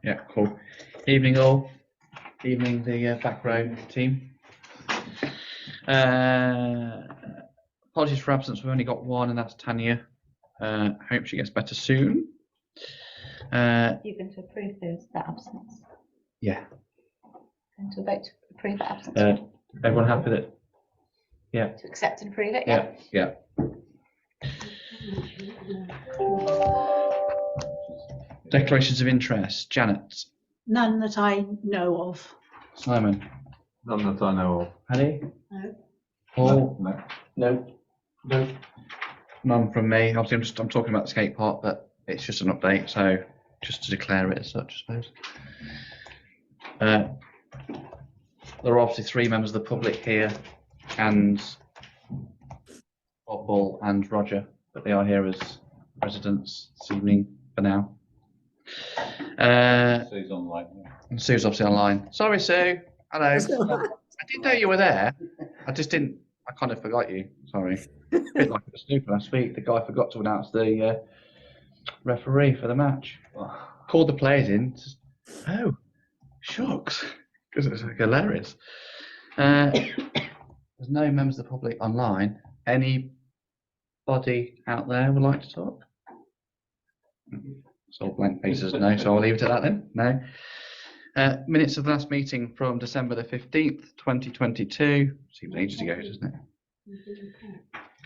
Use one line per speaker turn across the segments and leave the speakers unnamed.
Yeah, cool. Evening all. Evening the back row team. Apologies for absence. We've only got one, and that's Tanya. Hope she gets better soon.
You're going to approve that absence.
Yeah.
Going to vote to approve that absence.
Everyone happy with it? Yeah.
To accept and approve it.
Yeah. Declarations of interest. Janet.
None that I know of.
Simon.
None that I know of.
Paddy.
No.
Paul.
No.
None from me. Obviously, I'm talking about the skate park, but it's just an update, so just to declare it as such, I suppose. There are obviously 3 members of the public here, and Bob Ball and Roger, but they are here as residents this evening for now.
Sue's online.
And Sue's obviously online. Sorry, Sue. Hello. I didn't know you were there. I kind of forgot you. Sorry. A bit like the snooker last week. The guy forgot to announce the referee for the match. Called the players in. Just, oh, shucks. Because it was hilarious. There's no members of the public online. Anybody out there would like to talk? It's all blank faces, no, so I'll leave it at that then. No. Minutes of the last meeting from December the 15th, 2022. Seems ages ago, doesn't it?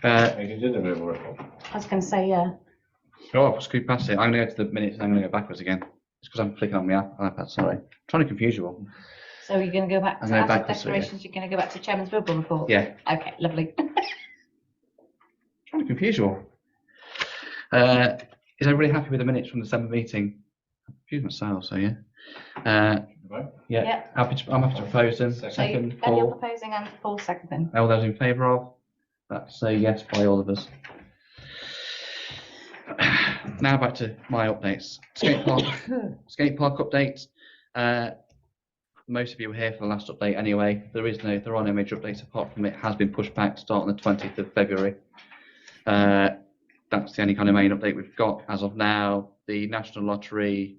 I was going to say, yeah.
Oh, I'll scoot past it. I'm going to go to the minutes and I'm going to go backwards again. It's because I'm flicking on my iPad, sorry. I'm trying to confuse you all.
So you're going to go back to
backwards,
declarations, you're going to go back to Chairman's Verbal Report?
Yeah.
Okay, lovely.
Trying to confuse you all. Is everybody happy with the minutes from the December meeting? I confused myself, so yeah.
Yeah.
I'm happy to propose them.
So
Second,
Ben, you're
Paul.
proposing and Paul seconding.
All those in favour of? That's a yes by all of us. Now back to my updates. Skate park updates. Most of you were here for the last update anyway. There are no major updates apart from it has been pushed back to start on the 20th of February. That's the only kind of main update we've got as of now. The National Lottery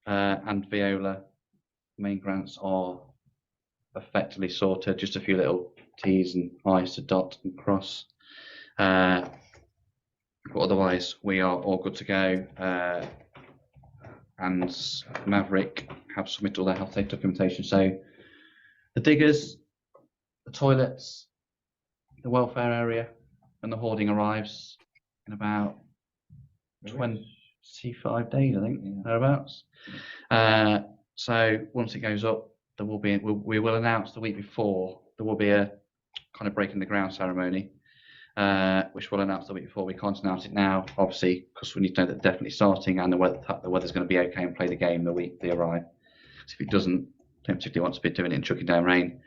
and Viola main grants are effectively sorted. Just a few little T's and I's to dot and cross. But otherwise, we are all good to go. And Maverick have submitted all their health safety documentation. So the diggers, the toilets, the welfare area, and the hoarding arrives in about 25 days, I think, thereabouts. So once it goes up, there will be we will announce the week before there will be a kind of breaking the ground ceremony, which we'll announce the week before. We can't announce it now, obviously, because we need to know that they're definitely starting and the weather's going to be okay and play the game the week they arrive. So if it doesn't, don't particularly want to be doing it in chucking down rain.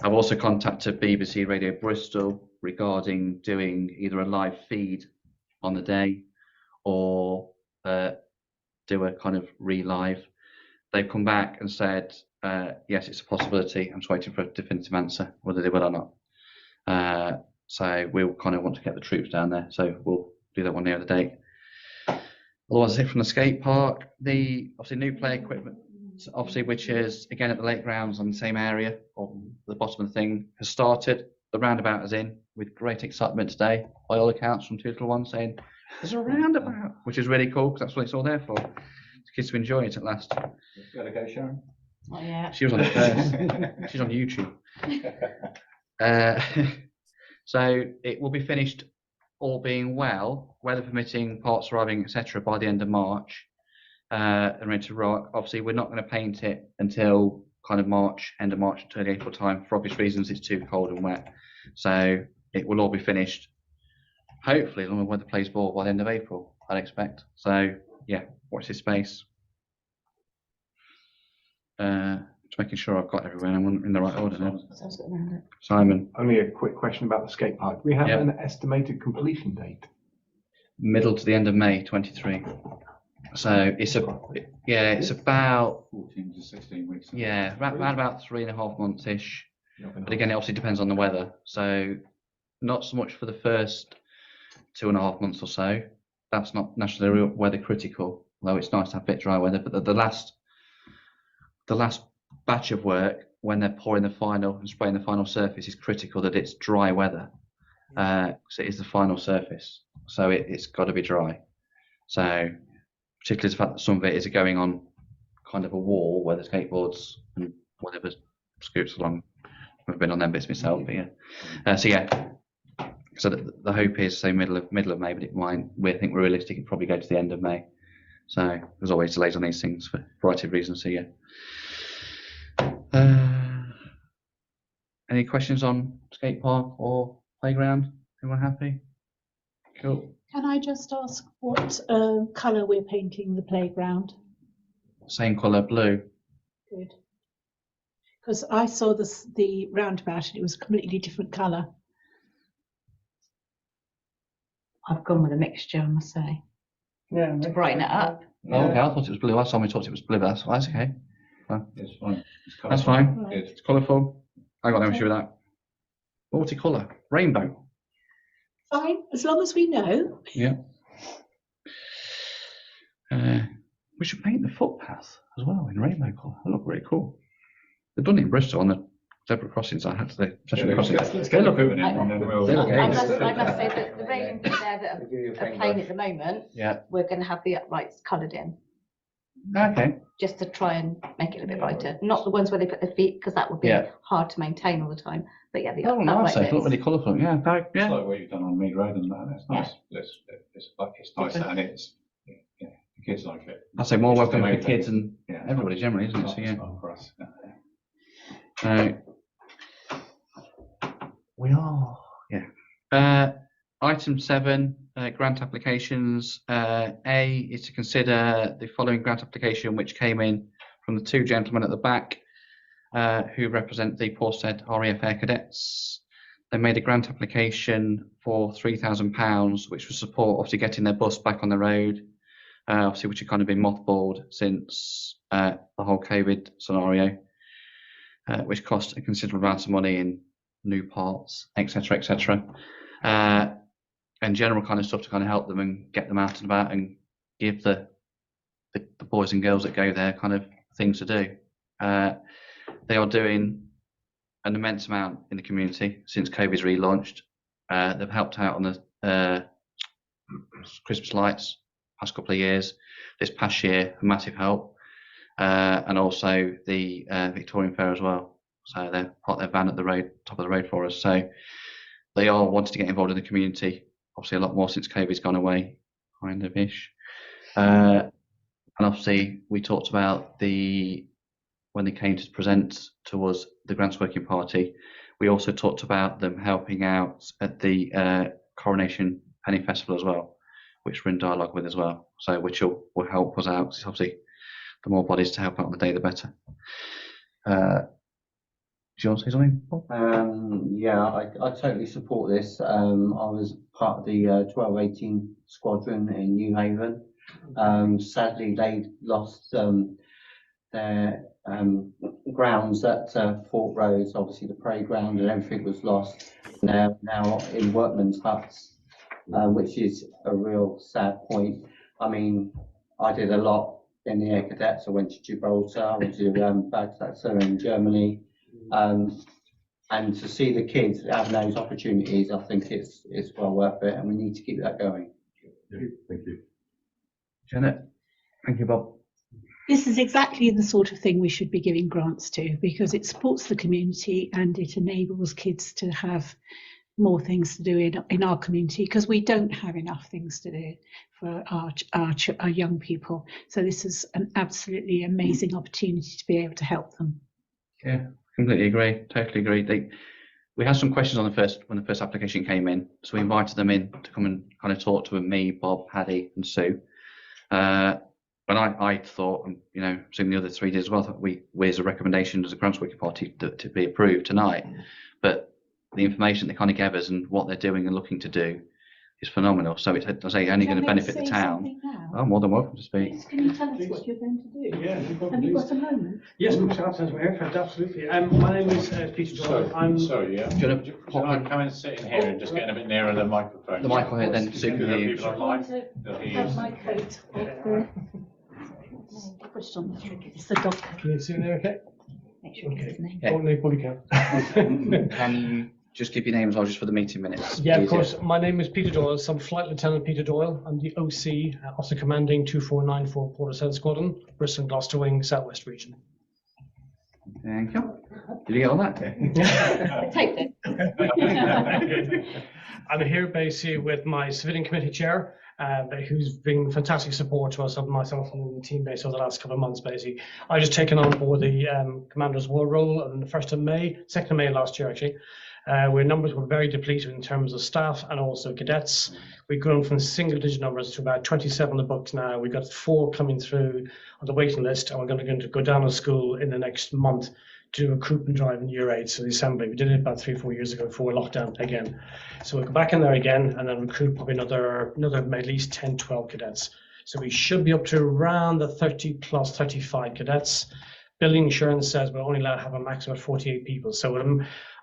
I've also contacted BBC Radio Bristol regarding doing either a live feed on the day or do a kind of re-live. They've come back and said, yes, it's a possibility. I'm just waiting for a definitive answer, whether they will or not. So we'll kind of want to get the troops down there. So we'll do that one near the date. Otherwise, it from the skate park. The obviously new play equipment, obviously, which is again at the lake grounds on the same area, or the bottom of the thing, has started. The roundabout is in with great excitement today, by all accounts, from two little ones saying, "There's a roundabout," which is really cool because that's what it's all there for. It's kids to enjoy it at last.
You gotta go, Sharon.
Oh, yeah.
She was on it first. She's on YouTube. So it will be finished, all being well, weather permitting, parts arriving, etc., by the end of March, and ready to rock. Obviously, we're not going to paint it until kind of March, end of March, until April time. For obvious reasons, it's too cold and wet. So it will all be finished, hopefully, as long as weather plays ball by the end of April, I'd expect. So yeah, watch this space. Just making sure I've got everywhere and I'm in the right order now. Simon.
Only a quick question about the skate park. Do we have
Yep.
an estimated completion date?
Middle to the end of May 23. So it's about
14 to 16 weeks.
around about 3.5 months ish. But again, it obviously depends on the weather. So not so much for the first 2.5 months or so. That's not necessarily weather critical. although it's nice to have a bit dry weather. But the last batch of work, when they're pouring the final and spraying the final surface, is critical that it's dry weather. So it is the final surface, so it's got to be dry. So particularly the fact that some of it is going on kind of a wall where the skateboards and whatever scoots along. I've been on them bits myself, but yeah. So the hope is say middle of May, but we think we're realistic. It'll probably go to the end of May. So there's always delays on these things for a variety of reasons. So yeah. Any questions on skate park or playground? Everyone happy? Cool.
Can I just ask what colour we're painting the playground?
Same colour, blue.
Good. Because I saw the roundabout and it was a completely different colour.
I've gone with a mixture, I must say,
Yeah.
to brighten it up.
Oh, okay, I thought it was blue. Last time we talked it was blue, but that's okay.
It's fine. It's
That's
colourful.
fine.
Good.
It's colourful. I got no issue with that. Multicolour, rainbow.
Fine, as long as we know.
Yeah. We should paint the footpath as well in rainbow colour. That look really cool. They've done it in Bristol on the zebra crossings. I had to the zebra crossings.
Let's get the poo in it, and then we'll.
They look
I
ace.
must say that the railing pit there that are plain at the moment,
Yeah.
we're going to have the uprights coloured in,
Okay.
just to try and make it a bit brighter. Not the ones where they put their feet, because that would be
Yeah.
hard to maintain all the time. But yeah, the
Oh, nice. They
upright
look
bits.
really colourful. Yeah.
It's
Yeah.
like what you've done on Mead Road and that. It's nice. It's nice and it's the kids like it.
I say more
It's
welcome for
amazing.
kids and
Yeah.
everybody generally, isn't it? So
It's
yeah.
fun for us.
We are. Yeah. Item 7, grant applications. A is to consider the following grant application, which came in from the two gentlemen at the back, who represent the Portishead RAF Air Cadets. They made a grant application for £3,000, which would support obviously getting their bus back on the road, obviously which had kind of been mothballed since the whole COVID scenario, which cost a considerable amount of money in new parts, etc., etc. And general kind of stuff to kind of help them and get them out and about and give the boys and girls that go there kind of things to do. They are doing an immense amount in the community since COVID's relaunched. They've helped out on the Christmas lights past couple of years. This past year, a massive help, and also the Victorian Fair as well. So they're part their van at the road, top of the road for us. So they are wanting to get involved in the community. Obviously, a lot more since COVID's gone away, kind of ish. And obviously, we talked about when they came to present to us the Grants Working Party. We also talked about them helping out at the Coronation Penny Festival as well, which we're in dialogue with as well. So which will help us out. 'Cause obviously, the more bodies to help out on the day, the better. Do you want to say something, Paul?
Yeah, I totally support this. I was part of the 1218 squadron in New Haven. Sadly, they lost their grounds at Fort Rose. Obviously, the parade ground and everything was lost. They're now in workmen's huts, which is a real sad point. I mean, I did a lot in the Air Cadets. I went to Gibraltar, I went to Baghdad in Germany. And to see the kids having those opportunities, I think it's well worth it, and we need to keep that going.
Thank you.
Janet? Thank you, Bob.
This is exactly the sort of thing we should be giving grants to, because it supports the community and it enables kids to have more things to do in our community, because we don't have enough things to do for our young people. So this is an absolutely amazing opportunity to be able to help them.
Yeah, completely agree. Totally agree. We had some questions on when the first application came in, so we invited them in to come and kind of talk to me, Bob, Paddy, and Sue. And I thought, and assuming the other three did as well, that we as a recommendation as a Grants Working Party to be approved tonight. But the information they kind of gave us and what they're doing and looking to do is phenomenal. So it's, I say, only going to benefit the town. I'm more than welcome to speak.
Can you tell us what you're going to do?
Yeah, no problem,
Have you
please.
got a moment?
Yes, we shall have here, absolutely. My name is Peter John. I'm
Sorry, yeah.
Do you want to
Can I come and sit in here and just get a bit nearer the microphone?
the microphone then, Sue, can
There are
hear you.
people online. They'll hear
Have
you.
my coat off. Put it on the thing. It's the dog.
Can you see there? Okay.
Make sure it's his name.
Yeah.
Don't probably can.
Can you just give your name as well, just for the meeting minutes?
Yeah, of
Easier.
course. My name is Peter Doyle. So I'm Flight Lieutenant Peter Doyle. I'm the OC, Officer Commanding 2494 Portishead Squadron, Bristol and Gloucester Wing, Southwest Region.
Thank you. Did you get all that?
Take it.
I'm here basically with my civilian committee chair, who's been fantastic support to us, of myself and the team base over the last couple of months. Basically, I just taken on board the commander's war role on the 1st of May, 2nd of May last year actually. Where numbers were very depleted in terms of staff and also cadets. We've grown from single-digit numbers to about 27 on the books now. We've got 4 coming through on the waiting list, and we're going to go down to school in the next month to do a recruitment drive in Year 8, so the assembly. We did it about 3-4 years ago before lockdown again. So we'll go back in there again and then recruit probably another at least 10-12 cadets. So we should be up to around the 30 plus 35 cadets. Building insurance says we're only allowed to have a maximum of 48 people. So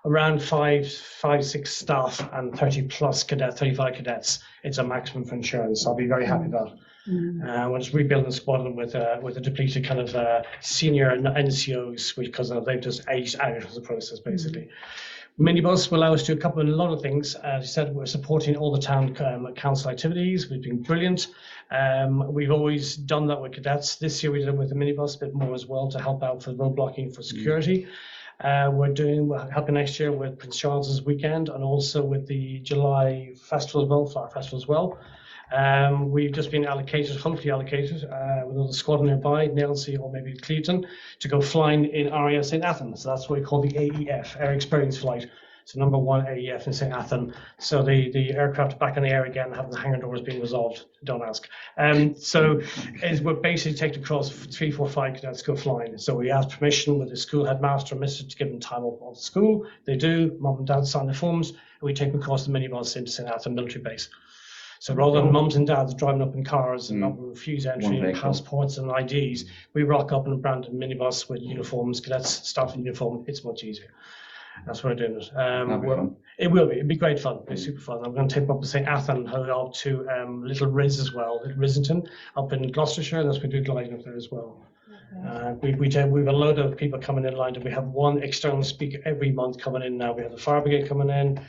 around 5-6 staff and 30 plus cadets, 35 cadets, it's a maximum for insurance. So I'll be very happy with that. We're just rebuilding the squadron with a depleted kind of senior NCOs because they've just aged out of the process basically. Minibus will allow us to do a lot of things. As I said, we're supporting all the town council activities. We've been brilliant. We've always done that with cadets. This year we did it with the minibus a bit more as well to help out for road blocking for security. We're helping next year with Prince Charles's weekend and also with the July festival as well, Flower Festival as well. We've just been hopefully allocated with another squadron nearby, Nailsea or maybe Clevedon, to go flying in RAF in Athens. So that's what we call the AEF, Air Experience Flight. So number 1 AEF in St. Athan. So the aircraft are back in the air again, having the hangar doors being resolved. Don't ask. So we're basically taking across 3, 4, 5 cadets go flying. So we ask permission with the school headmaster and mister to give them time off the school. They do. Mum and dad sign the forms, and we take them across the minibus into St. Athan military base. So rather than mums and dads driving up in cars and not refuse entry and passports and IDs, we rock up in a branded minibus with uniforms, cadets, staff in uniform. It's much easier. That's what we're doing. It will be. It'll be great fun. It'll be super fun. I'm going to take them up to St. Athan, up to Little Riz as well, Little Rizzington, up in Gloucestershire, and that's what we do gliding up there as well. We've a load of people coming in lined up. We have one external speaker every month coming in now. We have the fire brigade coming in,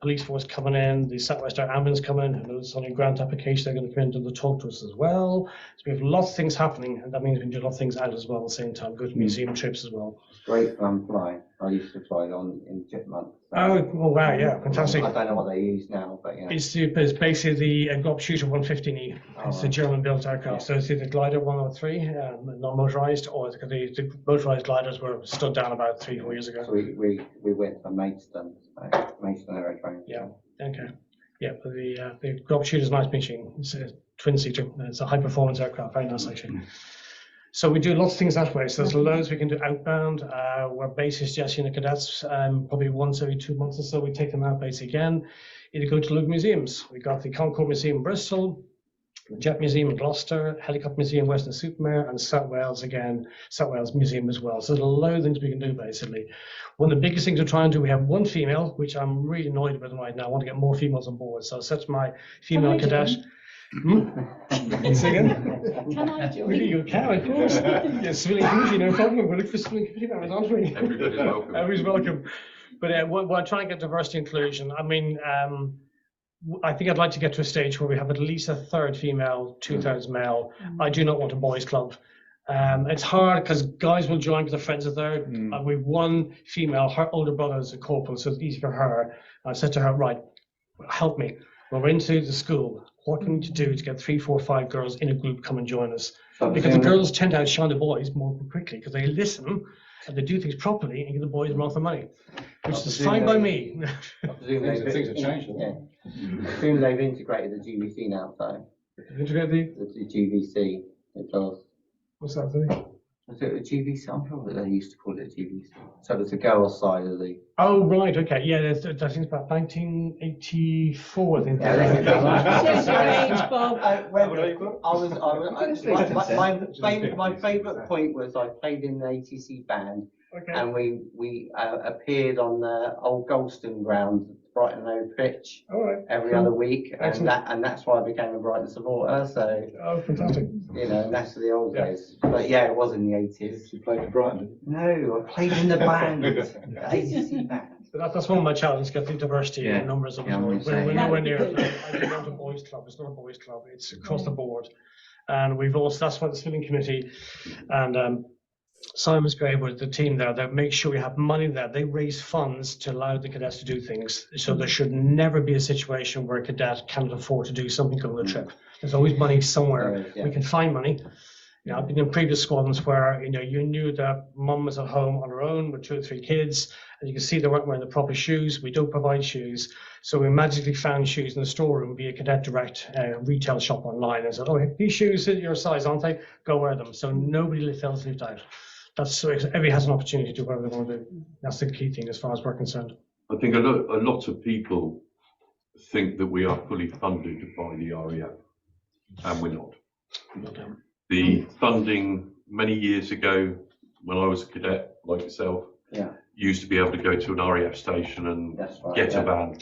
police force coming in, the Southwest Air Ambulance coming in, and there's only a grant application. They're going to come in and talk to us as well. So we have lots of things happening, and that means we can do a lot of things out as well at the same time. Go to museum trips as well.
Great fun flying. I used to fly on in Chipmunk.
Oh, wow, yeah, fantastic.
I don't know what they use now, but yeah.
It's basically the Grobshooter 115E. It's a German-built aircraft. So it's either Glider 103, non-motorized, or the motorized gliders were stood down about 3-4 years ago.
So we went to Maidstone Aerotrain.
Yeah, okay. Yeah, but the Grobshooter is a nice machine. It's a twin-seater. It's a high-performance aircraft, very nice actually. So we do lots of things that way. So there's loads we can do outbound. We're basically suggesting the cadets probably once every 2 months or so. We take them out base again. Either go to local museums. We got the Concorde Museum in Bristol, the Jet Museum in Gloucester, Helicopter Museum in Weston-super-Mare, and South Wales again, South Wales Museum as well. So there's a load of things we can do basically. One of the biggest things we're trying to do, we have one female, which I'm really annoyed with right now. I want to get more females on board. So I said to my female cadet. Say again?
Can I join?
Really, you can, of course. Yes, civilian community, no problem. We'll look for civilian community members, aren't we?
Everybody's welcome.
Everybody's welcome. But we're trying to get diversity and inclusion. I mean, I think I'd like to get to a stage where we have at least a third female, 2/3 male. I do not want a boys' club. It's hard because guys will join because their friends are there. We've one female, her older brother is a corporal, so it's easy for her. I said to her, right, help me. When we're into the school, what can we do to get 3, 4, 5 girls in a group come and join us? Because the girls tend to outshine the boys more quickly because they listen and they do things properly and give the boys more for money, which is fine by me.
Things have changed.
Yeah. I presume they've integrated the GVC now, so.
Integrate
The GVC, it does.
what's that thing?
Was it a GVC? I'm sure that they used to call it a GVC. So it's a girls' side of the.
Oh, right, okay. Yeah, I think it's about 1984, I think.
Cheers your age, Bob.
My favourite point was I played in the ATC band,
Okay.
and we appeared on the old Golston ground Brighton Road pitch
All right.
every
Cool.
other week,
Excellent.
and that's why I became a Brighton supporter. So
Oh, fantastic.
that's the old
Yeah.
days. But yeah, it was in the 80s.
You played for Brighton?
No, I played in the band, the ACC band.
But that's one of my challenges, get the diversity
Yeah.
in numbers of
Yeah, I'm
we're
gonna say,
we're
yeah.
nowhere near. I belong to a boys club. It's not a boys club. It's across the board, and we've also that's why the civilian committee and Simon's great with the team there. They make sure we have money there. They raise funds to allow the cadets to do things. So there should never be a situation where a cadet cannot afford to do something on the trip. There's always money somewhere.
Yeah.
We can find money. I've been in previous squadrons where you knew that mum was at home on her own with 2 or 3 kids, and you can see they weren't wearing the proper shoes. We don't provide shoes, so we magically found shoes in the storeroom via Cadet Direct retail shop online, and said, "Oh, these shoes are your size, aren't they? Go wear them." So nobody felt left out. That's so everybody has an opportunity to do whatever they want to do. That's the key thing as far as we're concerned.
I think a lot of people think that we are fully funded by the RAF, and we're not. The funding many years ago, when I was a cadet like yourself, used to be able to go to an RAF station and
That's right,
get
yeah.
a van.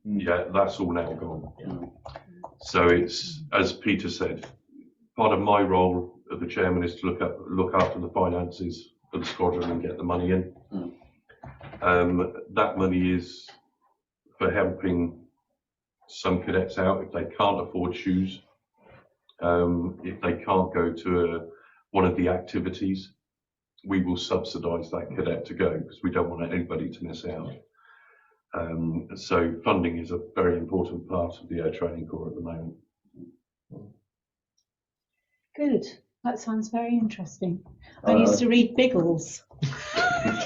Yeah, that's all now gone. So it's, as Peter said, part of my role as the chairman is to look after the finances for the squadron and get the money in. That money is for helping some cadets out if they can't afford shoes, if they can't go to one of the activities. We will subsidise that cadet to go because we don't want anybody to miss out. So funding is a very important part of the Air Training Corps at the moment.
Good. That sounds very interesting. I used to read Biggles.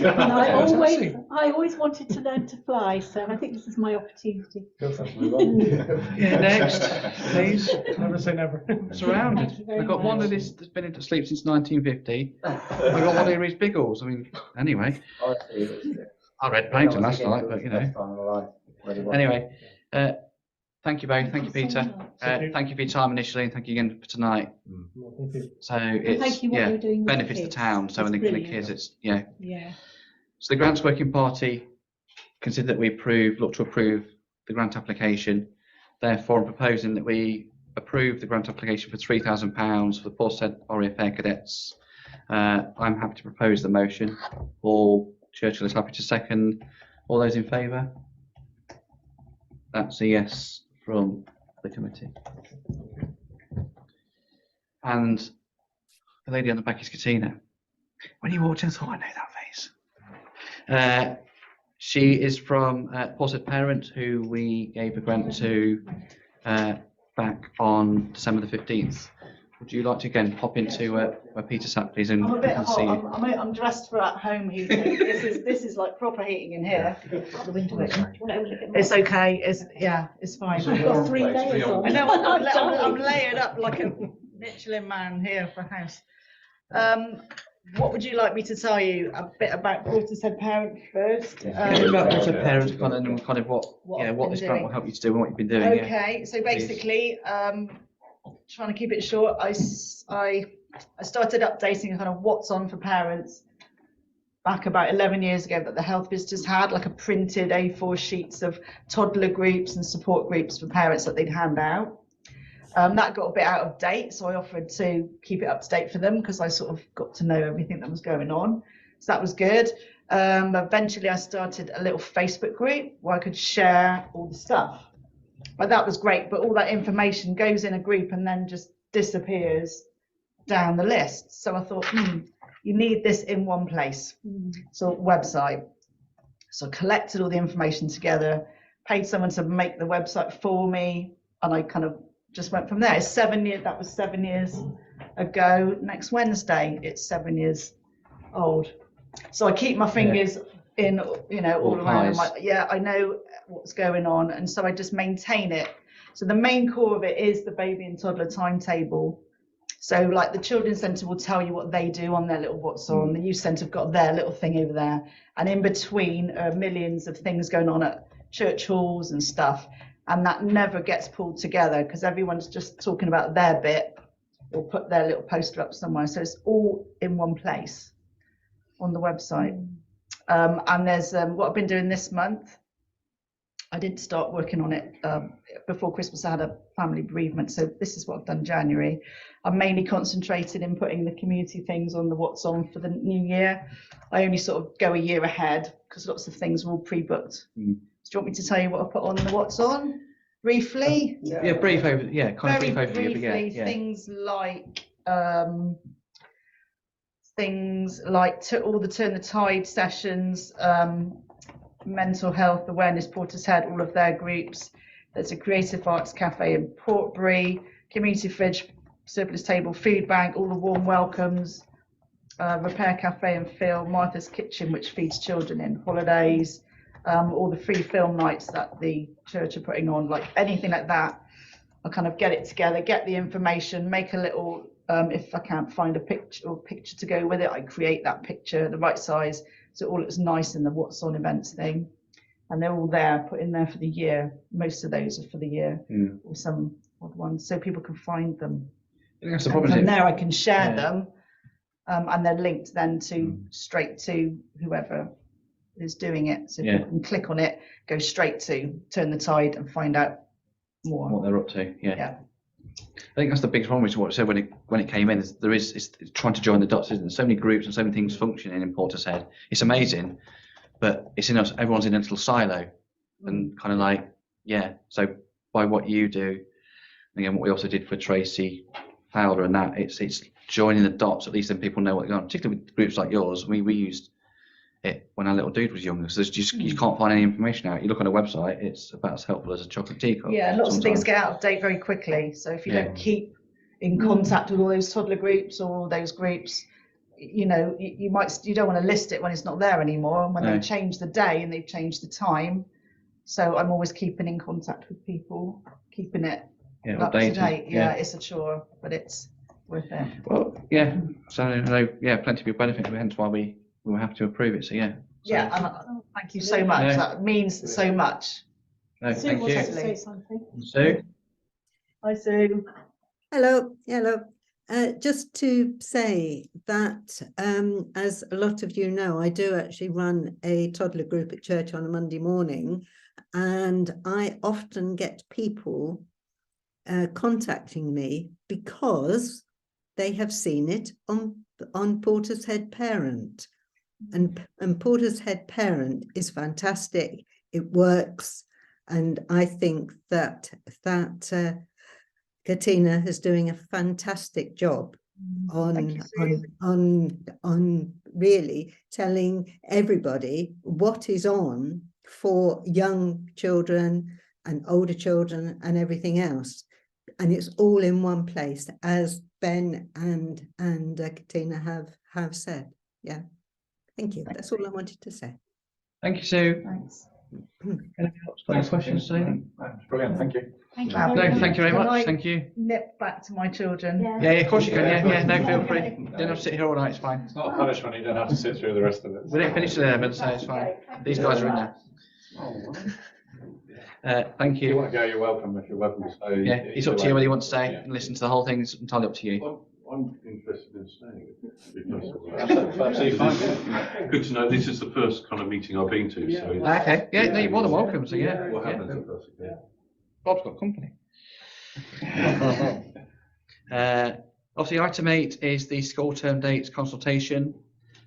And I always wanted to learn to fly, so I think this is my opportunity.
Yeah, next, please.
Never say never.
Surrounded.
Thank you very
I've got one
much.
of this that's been into sleep since 1950. I've got one who reads Biggles. I mean, anyway, I read Paddington last night, but Anyway, thank you both. Thank you, Peter. Thank you for your time initially, and thank you again for tonight.
Thank you.
So
And
it's
thank you what you're doing with the
benefits the
kids.
town. So
It's
when the
brilliant.
kids, it's
Yeah.
So the Grants Working Party consider that we look to approve the grant application. Therefore, I'm proposing that we approve the grant application for £3,000 for the Portishead RAF Air Cadets. I'm happy to propose the motion. Paul Churchill is happy to second. All those in favour? That's a yes from the committee. And the lady on the back is Katina. When you walked in, I thought, I know that face. She is from Portishead Parent, who we gave a grant to back on December the 15th. Would you like to again pop into where Peter sat, please, and
I'm a
we
bit
can see
hot.
you?
I'm dressed for at home heating. This is like proper heating in here.
The window open. Do you want to open it a bit more?
It's okay. It's fine.
I've got 3 layers on.
I know I'm layered up like a Michelin man here for a house. What would you like me to tell you a bit about Portishead Parent first?
About Portishead Parent, kind of what
I've
what
been
this grant
doing.
will help you to do and what you've been doing. Yeah.
Okay, so basically, trying to keep it short, I started updating kind of what's on for parents back about 11 years ago that the health visitors had, like a printed A4 sheets of toddler groups and support groups for parents that they'd hand out. That got a bit out of date, so I offered to keep it up to date for them because I sort of got to know everything that was going on. So that was good. Eventually I started a little Facebook group where I could share all the stuff. But that was great, but all that information goes in a group and then just disappears down the list. So I thought, you need this in one place. So website. So I collected all the information together, paid someone to make the website for me, and I kind of just went from there. It's 7 years, that was 7 years ago. Next Wednesday, it's 7 years old. So I keep my fingers in, all around. I know what's going on, and so I just maintain it. So the main core of it is the baby and toddler timetable. So like the children's centre will tell you what they do on their little what's on. The youth centre have got their little thing over there, and in between are millions of things going on at church halls and stuff, and that never gets pulled together because everyone's just talking about their bit or put their little poster up somewhere. So it's all in one place on the website. And there's what I've been doing this month I didn't start working on it before Christmas. I had a family bereavement, so this is what I've done January. I'm mainly concentrated in putting the community things on the what's on for the new year. I only sort of go a year ahead because lots of things are all pre-booked. Do you want me to tell you what I put on the what's on briefly?
Yeah, brief over. Yeah, kind of
Very
brief overview. But
briefly,
yeah.
things like all the Turn the Tide sessions, mental health awareness, Portishead, all of their groups. There's a creative arts cafe in Portbury, community fridge, surplus table, food bank, all the warm welcomes, repair cafe and film, Martha's Kitchen, which feeds children in holidays, all the free film nights that the church are putting on, like anything like that. I kind of get it together, get the information, make a little, if I can't find a picture to go with it, I create that picture, the right size, so it all looks nice in the what's on events thing. And they're all there, put in there for the year. Most of those are for the year, or some odd ones, so people can find them.
I think that's the problem.
And there I can share them, and they're linked then to straight to whoever is doing it. So people can click on it, go straight to Turn the Tide and find out more.
What they're up to. Yeah. I think that's the biggest problem, which is what I said when it came in. Is it's trying to join the dots, isn't there? So many groups and so many things functioning in Portishead. It's amazing, but it's everyone's in a little silo, and kind of like So by what you do, again, what we also did for Tracy Fowler and that, it's joining the dots. At least then people know what's going on. Particularly with groups like yours, we used it when our little dude was younger. So there's just you can't find any information out. You look on a website, it's about as helpful as a chocolate teacup.
Yeah, lots of things get out of date very quickly. So if you don't keep in contact with all those toddler groups or all those groups, you know, you don't want to list it when it's not there anymore, and when they change the day and they've changed the time. So I'm always keeping in contact with people, keeping it up to date. Yeah, it's a chore, but it's worth it.
Well, so I know, plenty of people benefit, hence why we will have to approve it. So
thank you so much. That means so much.
No,
Sue
thank
wants
you.
to say something.
Sue?
Hi, Sue.
Hello. Just to say that, as a lot of you know, I do actually run a toddler group at church on a Monday morning, and I often get people contacting me because they have seen it on Portishead Parent, and Portishead Parent is fantastic. It works, and I think that Katina is doing a fantastic job on really telling everybody what is on for young children and older children and everything else, and it's all in one place, as Ben and Katina have said. Thank you. That's all I wanted to say.
Thank you, Sue.
Thanks.
Any questions, Sue?
Brilliant, thank you.
Thank you.
No, thank you very
Can
much.
I
Thank you.
Nip back to my children.
Yeah, of course you can. Yeah, no, feel free. You don't have to sit here all night. It's fine.
It's not a punishment, you don't have to sit through the rest of it.
We didn't finish at 11, so it's fine. These guys are in there. Thank
If you
you.
want to go, you're welcome. If you're welcome to stay.
Yeah, it's up to you whether you want to stay
Yeah.
and listen to the whole thing. It's entirely up to you.
I'm interested in staying.
Absolutely fine.
Good to know. This is the first kind of meeting I've been to, so.
Okay. Yeah, no, you're more than welcome. So
What happens if that's okay?
Bob's got company. Obviously, item 8 is the school term dates consultation.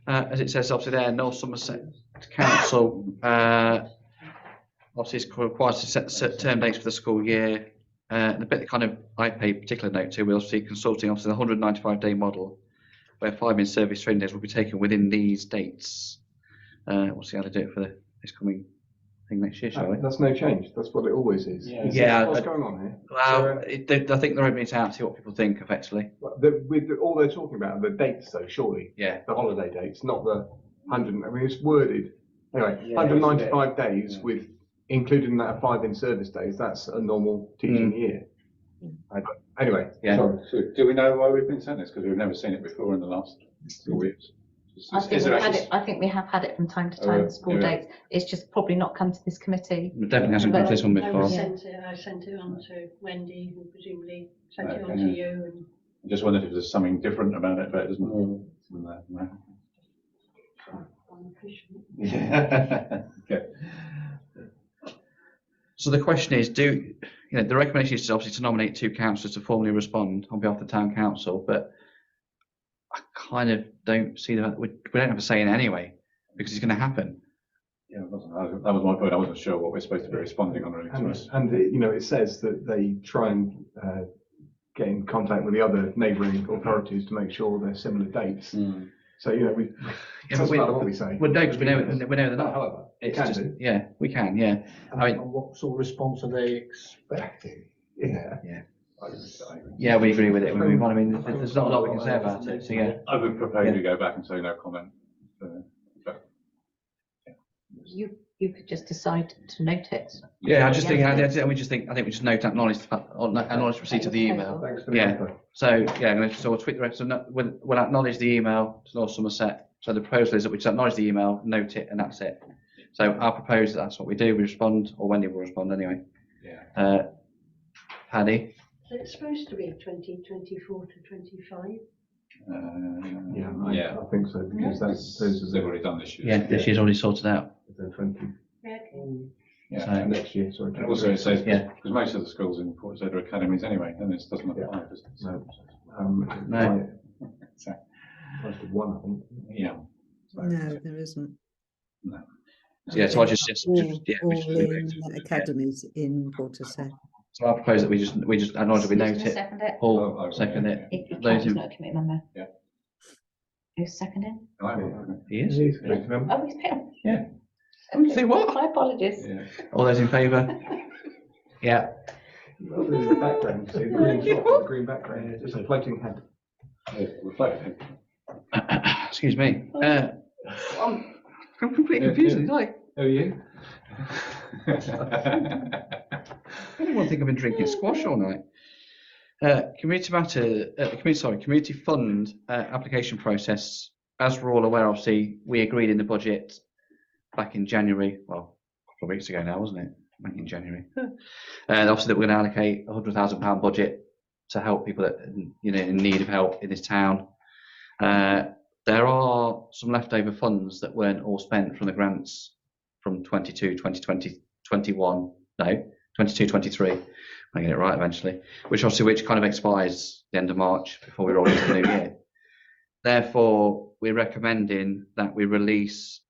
As it says, obviously, there, North Somerset Council obviously is required to set term dates for the school year. The bit that kind of I pay particular note to, we'll see consulting obviously the 195-day model, where 5 in-service training days will be taken within these dates. We'll see how to do it for this coming thing next year, shall we?
That's no change. That's what it always is.
Yeah.
What's going on here?
Well, I think they're opening it out to see what people think, effectively.
With all they're talking about, the dates, though, surely.
Yeah.
The holiday dates, not the 100. I mean, it's worded. Anyway, 195 days with including that 5 in-service days. That's a normal teaching year. Anyway.
Yeah.
Sorry, so do we know why we've been sent this? Because we've never seen it before in the last 2 weeks.
I think we have had it from time to time, school dates. It's just probably not come to this committee.
It definitely hasn't come to this one before.
I sent it on to Wendy, who presumably sent it on to you. And
I just wondered if there's something different about it, but it doesn't. No. Yeah. Okay.
So the question is, the recommendation is obviously to nominate 2 councillors to formally respond on behalf of the town council, but I kind of don't see that we don't have a say in it anyway, because it's going to happen.
Yeah, that was my point. I wasn't sure what we're supposed to be responding on really.
And it says that they try and get in contact with the other neighbouring authorities to make sure they're similar dates. So we it doesn't matter what we say.
Well, no, because we know they're not.
However,
It's just, yeah, we can, yeah. I mean,
what sort of response are they expecting?
Yeah, we agree with it. I mean, there's not a lot we can say about it. So yeah,
I would propose we go back and say no comment.
You could just decide to note it.
Yeah, I think we just acknowledge the fact, acknowledge receipt of the email.
Thanks for the
Yeah.
info.
So yeah, so we'll tweet the rest. So we'll acknowledge the email to North Somerset. So the proposal is that we just acknowledge the email, note it, and that's it. So I'll propose that's what we do. We respond, or Wendy will respond anyway.
Yeah.
Paddy.
So it's supposed to be 2024 to 25.
I think so, because
they've already done this year.
Yeah, this year's already sorted out.
The 20.
Yeah.
So-
Next year, sorry.
And also it says,
Yeah.
because most of the schools in Port Zed are academies anyway, then this doesn't apply, does it?
No.
No.
Most of one, I think.
Yeah.
No, there isn't.
So, yeah, so I just
All
in
academies in Portishead.
So I propose that we just acknowledge that we note it.
Second it.
Paul, second it.
If you
Those
can't,
in-
not a committee member.
Yeah.
Who's seconding?
He is.
Oh, he's picked.
Yeah. Say what?
My apologies.
Yeah.
All those in favour? Yeah.
Well, there's the background, see, the green top with the green background, it's a floating head.
Reflecting.
Excuse me. I'm completely confused. Like,
Who are you?
anyone think I've been drinking squash all night? Community fund application process. As we're all aware, obviously, we agreed in the budget back in January. Well, a couple of weeks ago now, wasn't it? Back in January. Obviously, that we're going to allocate £100,000 budget to help people that in need of help in this town. There are some leftover funds that weren't all spent from the grants from 22, 2020, 21. No, 22, 23. I get it right eventually. Which kind of expires the end of March before we roll into the new year. Therefore, we're recommending that we release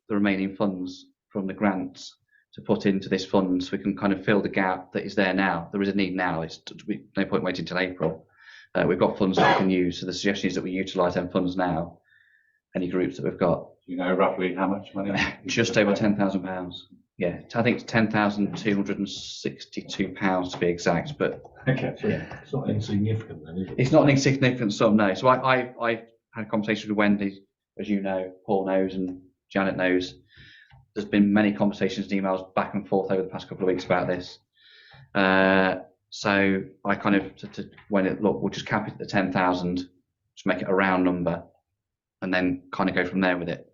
the remaining funds from the grants to put into this fund so we can kind of fill the gap that is there now. There is a need now. It's no point waiting until April. We've got funds that we can use. So the suggestion is that we utilise them funds now. Any groups that we've got.
Do you know roughly how much money?
Just over £10,000. Yeah, I think it's £10,262 to be exact, but
Okay.
yeah.
It's not insignificant then, is it?
It's not an insignificant sum, no. So I've had conversations with Wendy, as you know, Paul knows, and Janet knows. There's been many conversations and emails back and forth over the past couple of weeks about this. So I kind of we'll just cap it at the 10,000, just make it a round number, and then kind of go from there with it.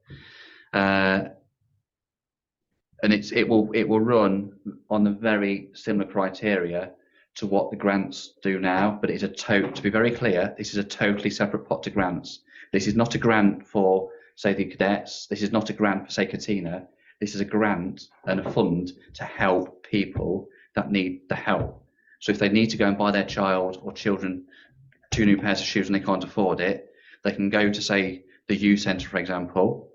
And it will run on the very similar criteria to what the grants do now, but it's to be very clear, this is a totally separate pot to grants. This is not a grant for, say, the cadets. This is not a grant for, say, Katina. This is a grant and a fund to help people that need the help. So if they need to go and buy their child or children 2 new pairs of shoes and they can't afford it, they can go to, say, the youth centre, for example,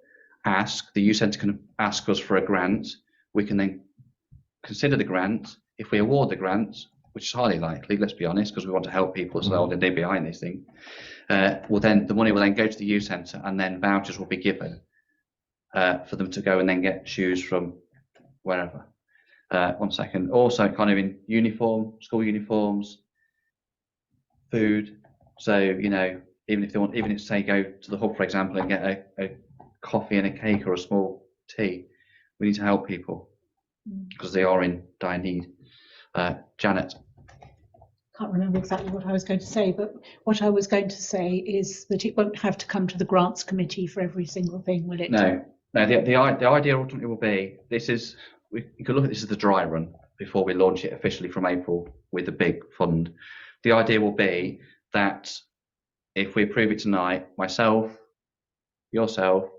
the youth centre can ask us for a grant. We can then consider the grant. If we award the grant, which is highly likely, let's be honest, because we want to help people, so they're behind this thing. The money will then go to the youth centre, and then vouchers will be given for them to go and then get shoes from wherever. 1 second. Also, kind of in school uniforms, food. So even if say go to the hub, for example, and get a coffee and a cake or a small tea, we need to help people because they are in dire need. Janet.
Can't remember exactly what I was going to say, but what I was going to say is that it won't have to come to the grants committee for every single thing, will it?
No. The idea ultimately will be you can look at this as the dry run before we launch it officially from April with the big fund. The idea will be that if we approve it tonight, myself, yourself,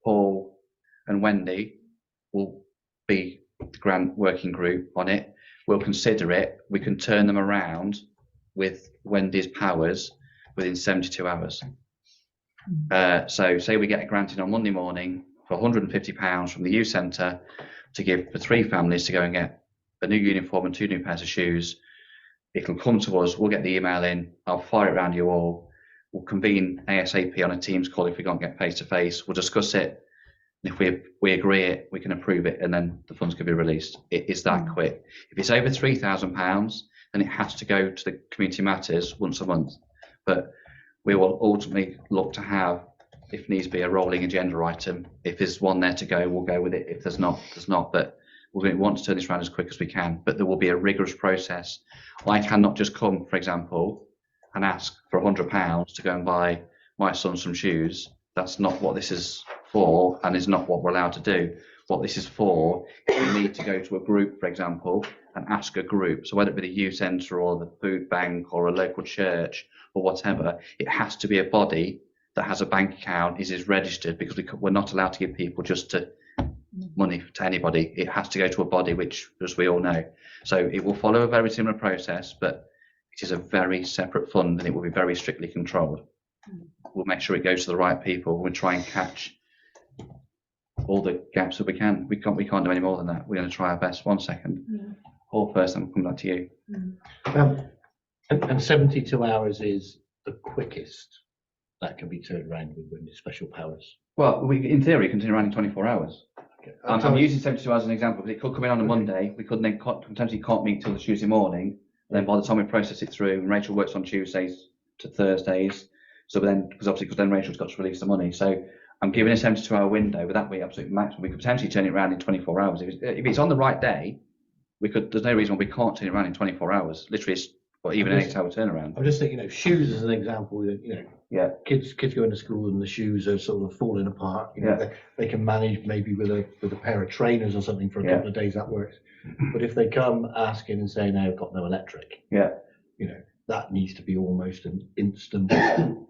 Paul, and Wendy will be grant working group on it. We'll consider it. We can turn them around with Wendy's powers within 72 hours. So say we get a grant in on Monday morning for £150 from the youth centre to give for 3 families to go and get a new uniform and 2 new pairs of shoes. It'll come to us, we'll get the email in, I'll fire it around you all, we'll convene ASAP on a Teams call if we can't get face to face, we'll discuss it, and if we agree it, we can approve it, and then the funds can be released. It is that quick. If it's over £3,000, then it has to go to the Community Matters once a month, but we will ultimately look to have, if needs be, a rolling agenda item. If there's one there to go, we'll go with it. If there's not, there's not. But we're going to want to turn this around as quick as we can. But there will be a rigorous process. I cannot just come, for example, and ask for £100 to go and buy my son some shoes. That's not what this is for, and is not what we're allowed to do. What this is for, you need to go to a group, for example, and ask a group. So whether it be the youth centre or the food bank or a local church or whatever, it has to be a body that has a bank account, is registered, because we're not allowed to give people just money to anybody. It has to go to a body, which, as we all know. So it will follow a very similar process, but it is a very separate fund, and it will be very strictly controlled. We'll make sure it goes to the right people. We'll try and catch all the gaps that we can. We can't do any more than that. We're going to try our best. 1 second. Or first, then we'll come back to you.
And 72 hours is the quickest that can be turned around with special powers.
Well, in theory, can turn around in 24 hours.
Okay.
I'm using 72 hours as an example, but it could come in on a Monday. We could then potentially can't meet till the Tuesday morning. Then by the time we process it through, and Rachel works on Tuesdays to Thursdays, so then because then Rachel's got to release the money. So I'm giving a 72-hour window, but that would be absolute maximum. We could potentially turn it around in 24 hours. If it's on the right day, we could. There's no reason why we can't turn it around in 24 hours. Literally, or even an 8-hour turnaround.
I'm just thinking, shoes as an example. Kids go into school and the shoes are sort of falling apart. They can manage maybe with a pair of trainers or something for a couple of days. That works. But if they come asking and saying, "No, I've got no electric," that needs to be almost an instant.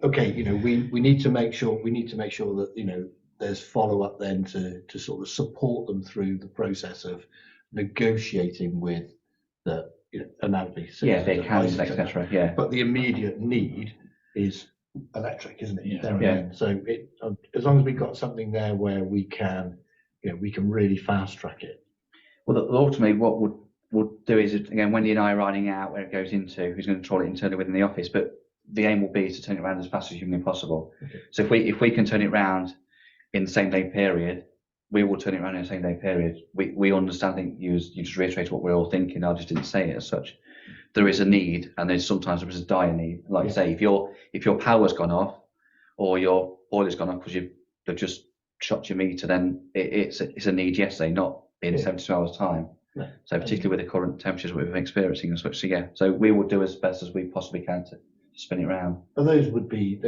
Okay, we need to make sure that there's follow up then to sort of support them through the process of negotiating with the
they can, etc. Yeah.
But the immediate need is electric, isn't it? So as long as we've got something there where we can really fast track it.
Well, ultimately, what we'll do is, again, Wendy and I are writing out where it goes into, who's going to control it internally within the office, but the aim will be to turn it around as fast as humanly possible. Okay. So if we can turn it around in the same day period, we will turn it around in the same day period. We understand, I think you just reiterated what we're all thinking, I just didn't say it as such. There is a need, and there is a dire need. Like you say, if your power's gone off or your boiler's gone off because they've just shot your meter, then it's a need yesterday, not in 72 hours time. No. So particularly with the current temperatures we've been experiencing and such. So we will do as best as we possibly can to spin it around.
But those would be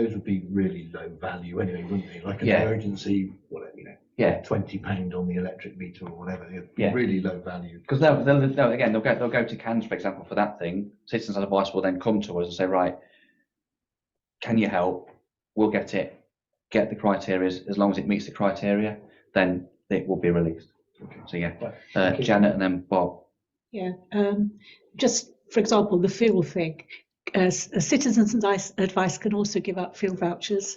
really low value anyway, wouldn't they? Like an emergency, whatever, £20 on the electric meter or whatever. Really low value.
Because they'll go to CANS, for example, for that thing. Citizens Advice will then come to us and say, right, can you help? We'll get the criteria. As long as it meets the criteria, then it will be released. Okay. So Janet and then Bob.
Just for example, the fuel thing. Citizens Advice can also give out fuel vouchers.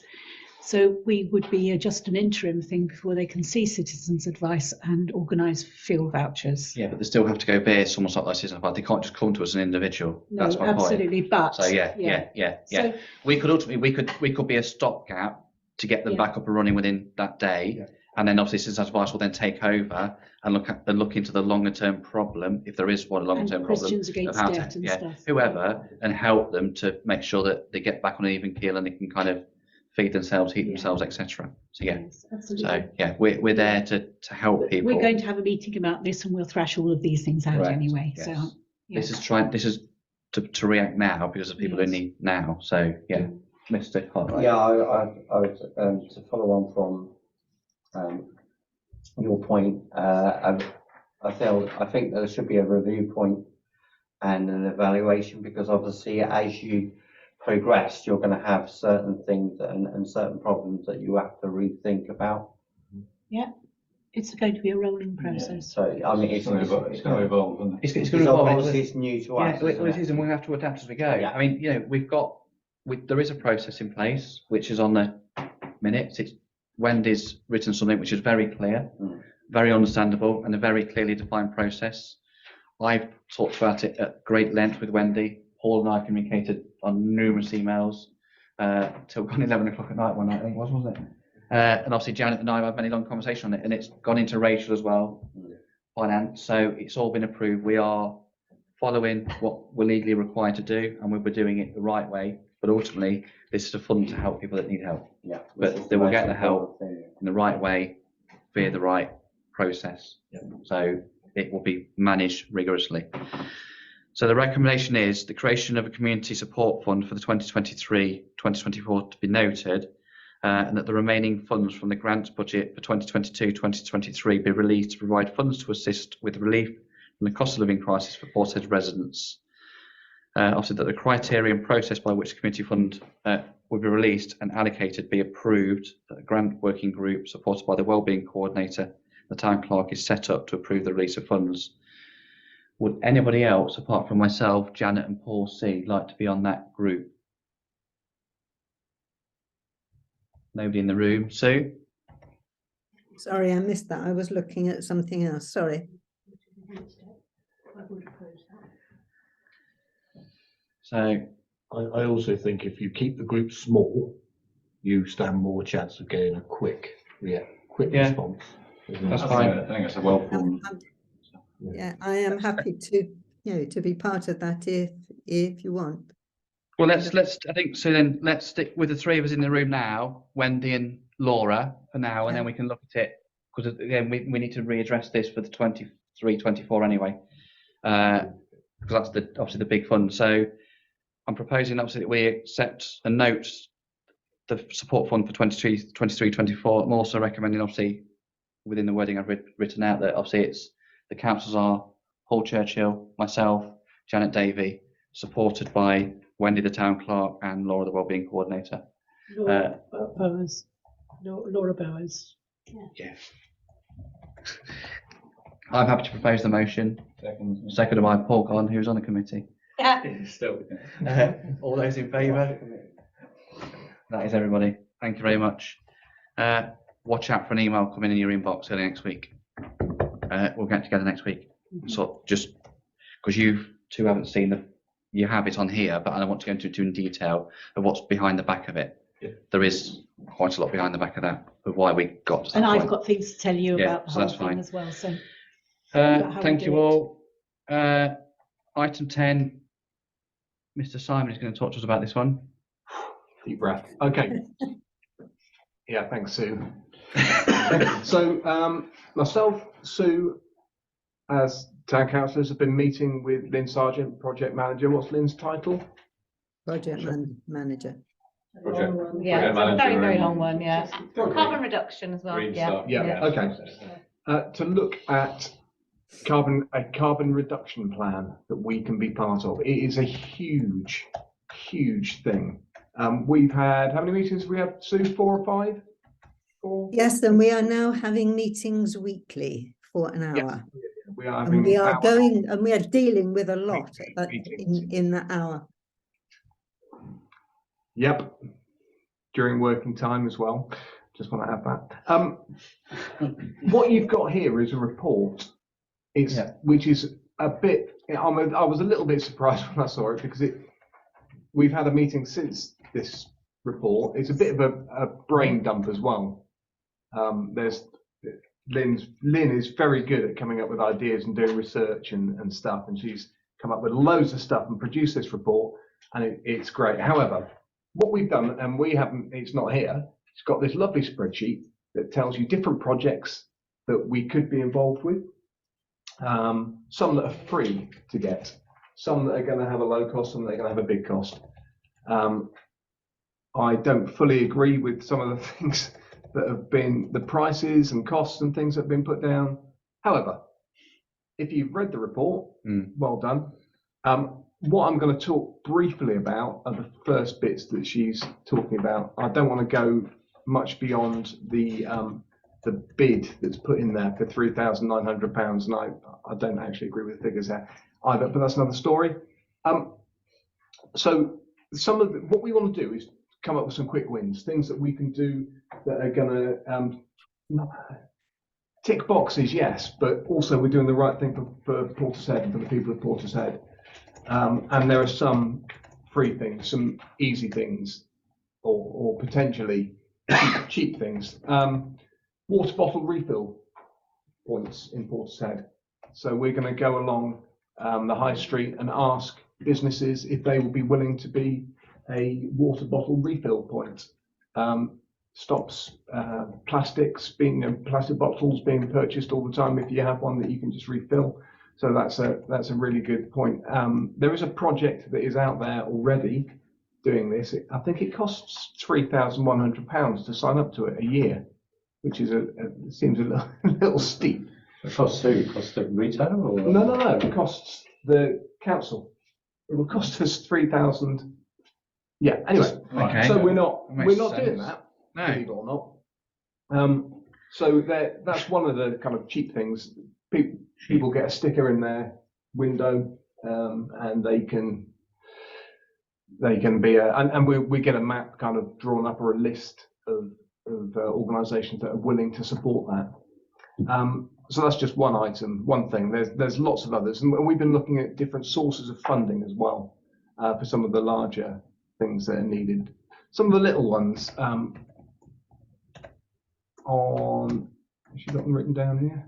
So we would be just an interim thing before they can see Citizens Advice and organise fuel vouchers.
Yeah, but they still have to go via someone like Citizens Advice. They can't just come to us as an individual.
No,
that's my
absolutely.
point.
But
so So, we could ultimately we could be a stopgap to get them back up and running within that day. Yeah. And then obviously Citizens Advice will then take over and look into the longer term problem, if there is one longer term problem,
of how to
whoever, and help them to make sure that they get back on an even keel and they can kind of feed themselves, heat themselves, etc. So
yes, absolutely.
So we're there to help people.
We're going to have a meeting about this, and we'll thrash all of these things out anyway.
Yes.
So
this is to react now because of people who need now. So Mr. Cartwright.
Yeah, I would to follow on from your point. I think there should be a review point and an evaluation, because obviously as you progress, you're going to have certain things and certain problems that you have to rethink about.
Yeah. It's going to be a rolling process.
So, I mean,
It's going to evolve, isn't it?
It's going to
because
evolve.
obviously it's new to us.
Yeah,
isn't
it is, and we'll have to adapt as we go.
Yeah.
I mean, there is a process in place which is on the minutes. Wendy's written something which is very clear, very understandable, and a very clearly defined process. I've talked about it at great length with Wendy. Paul and I communicated on numerous emails till 11 o'clock at night one night, I think it was, wasn't it? And obviously Janet and I have had many long conversations on it, and it's gone into Rachel as well, finance. So it's all been approved. We are following what we're legally required to do, and we'll be doing it the right way. But ultimately, this is a fund to help people that need help.
Yeah.
But they will get the help in the right way via the right process.
Yeah.
So it will be managed rigorously. So the recommendation is the creation of a community support fund for the 2023-2024 to be noted, and that the remaining funds from the grants budget for 2022-2023 be released to provide funds to assist with relief from the cost of living crisis for Portishead residents. Obviously, that the criteria and process by which the community fund will be released and allocated be approved, that a grant working group supported by the wellbeing coordinator, the town clerk, is set up to approve the release of funds. Would anybody else, apart from myself, Janet and Paul C, like to be on that group? Nobody in the room. Sue?
Sorry, I missed that. I was looking at something else. Sorry.
So
I also think if you keep the group small, you stand more chance of getting a quick response.
That's fine.
I think it's a well-formed.
Yeah, I am happy to be part of that if you want.
Well, let's I think so. Then let's stick with the three of us in the room now, Wendy and Laura for now, and then we can look at it, because again we need to readdress this for the 23-24 anyway, because that's obviously the big fund. So I'm proposing obviously that we accept and note the support fund for 23-24. I'm also recommending obviously within the wording I've written out that obviously it's the councillors are Paul Churchill, myself, Janet Davey, supported by Wendy the town clerk and Laura the wellbeing coordinator.
Laura Bowers. Laura Bowers.
Yeah. I'm happy to propose the motion. Seconded by Paul Conn, who's on the committee.
Still.
All those in favour? That is everybody. Thank you very much. Watch out for an email coming in your inbox early next week. We'll get together next week. So just because you two haven't seen you have it on here, but I don't want to go into in detail of what's behind the back of it. Yeah. There is quite a lot behind the back of that, of why we got to that
And
point.
I've got things to tell you about the
so
whole
that's
thing
fine.
as well. So
thank you all. Item 10, Mr. Simon is going to talk to us about this one.
Deep breath. Okay. Yeah, thanks, Sue. So myself, Sue, as town councillors, have been meeting with Lynn Sargent, project manager. What's Lynn's title?
Project manager.
Project.
Yeah, it's a very, very long one, yeah.
Project.
Carbon reduction as well, yeah.
Yeah, okay. To look at a carbon reduction plan that we can be part of. It is a huge thing. We've had, how many meetings have we had, Sue? 4 or 5? 4?
Yes, and we are now having meetings weekly for an hour.
Yeah, we are having
And we are
hour-
going, and we are dealing with a lot in that hour.
Yep, during working time as well. Just want to add that. What you've got here is a report, which is a bit. I was a little bit surprised when I saw it because we've had a meeting since this report. It's a bit of a brain dump as well. Lynn is very good at coming up with ideas and doing research and stuff, and she's come up with loads of stuff and produced this report, and it's great. However, what we've done, and we haven't, it's not here, it's got this lovely spreadsheet that tells you different projects that we could be involved with. Some that are free to get, some that are going to have a low cost, some that are going to have a big cost. I don't fully agree with some of the things that have been, the prices and costs and things that have been put down. However, if you've read the report, well done. What I'm going to talk briefly about are the first bits that she's talking about. I don't want to go much beyond the the bid that's put in there for £3,900, and I don't actually agree with the figures there either, but that's another story. So what we want to do is come up with some quick wins, things that we can do that are going to tick boxes, yes, but also we're doing the right thing for Portishead and for the people of Portishead. And there are some free things, some easy things, or potentially cheap things. Water bottle refill points in Portishead. So we're going to go along the high street and ask businesses if they will be willing to be a water bottle refill point. Stops plastic bottles being purchased all the time if you have one that you can just refill. So that's a really good point. There is a project that is out there already doing this. I think it costs £3,100 to sign up to it a year, which is seems a little steep.
It costs who? It costs the retailer or?
No. It costs the council. It will cost us 3,000. Yeah. Anyway,
Okay.
so we're not
Makes
doing
sense.
that,
No.
believe it or not. So that's one of the kind of cheap things. People get a sticker in their window, and they can be and we get a map kind of drawn up, or a list of organisations that are willing to support that. So that's just one thing. There's lots of others, and we've been looking at different sources of funding as well for some of the larger things that are needed. Some of the little ones has she got them written down here?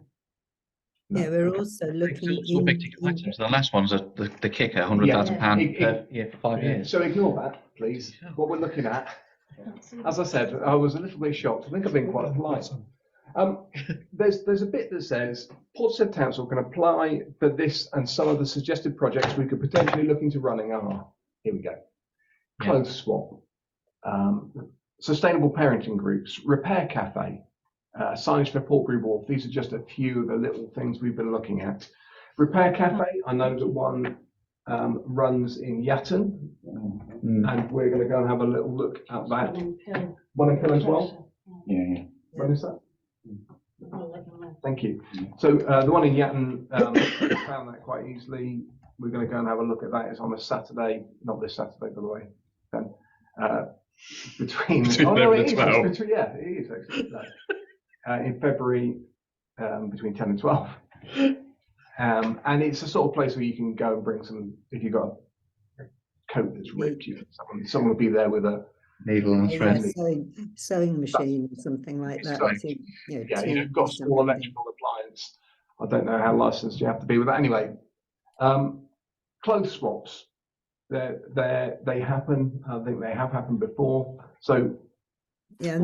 No.
Yeah, we're also looking
It's all big ticket items. The last one's the kicker, £100,000 per year for 5 years.
So ignore that, please. What we're looking at, as I said, I was a little bit shocked. I think I've been quite polite. There's a bit that says Portishead Council can apply for this, and some of the suggested projects we could potentially look into running are, here we go, clothes swap, sustainable parenting groups, repair cafe, signage for Portbury Wharf. These are just a few of the little things we've been looking at. Repair cafe, I know that one runs in Yatton, and we're going to go and have a little look at that. One in Pill as well?
Yeah.
When is that? Thank you. So the one in Yatton, found that quite easily. We're going to go and have a look at that. It's on a Saturday, not this Saturday, by the way. Then between oh no, it is. It is actually. No. In February, between 10 and 12. And it's a sort of place where you can go and bring some, if you've got a coat that's ripped, someone will be there with a
needle and thread.
Sewing machine or something like that.
So, you've got a small electrical appliance. I don't know how licensed you have to be with that. Anyway, clothes swaps, they happen. I think they have happened before. So
yeah,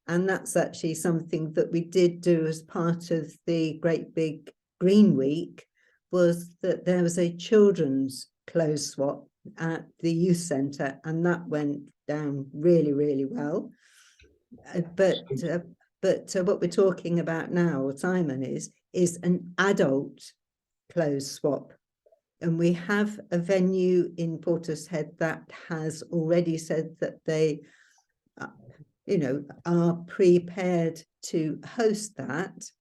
and that's actually something that we did do as part of the Great Big Green Week, was that there was a children's clothes swap at the youth centre, and that went down really, really well. But what we're talking about now, Simon, is an adult clothes swap. And we have a venue in Portishead that has already said that they are prepared to host that,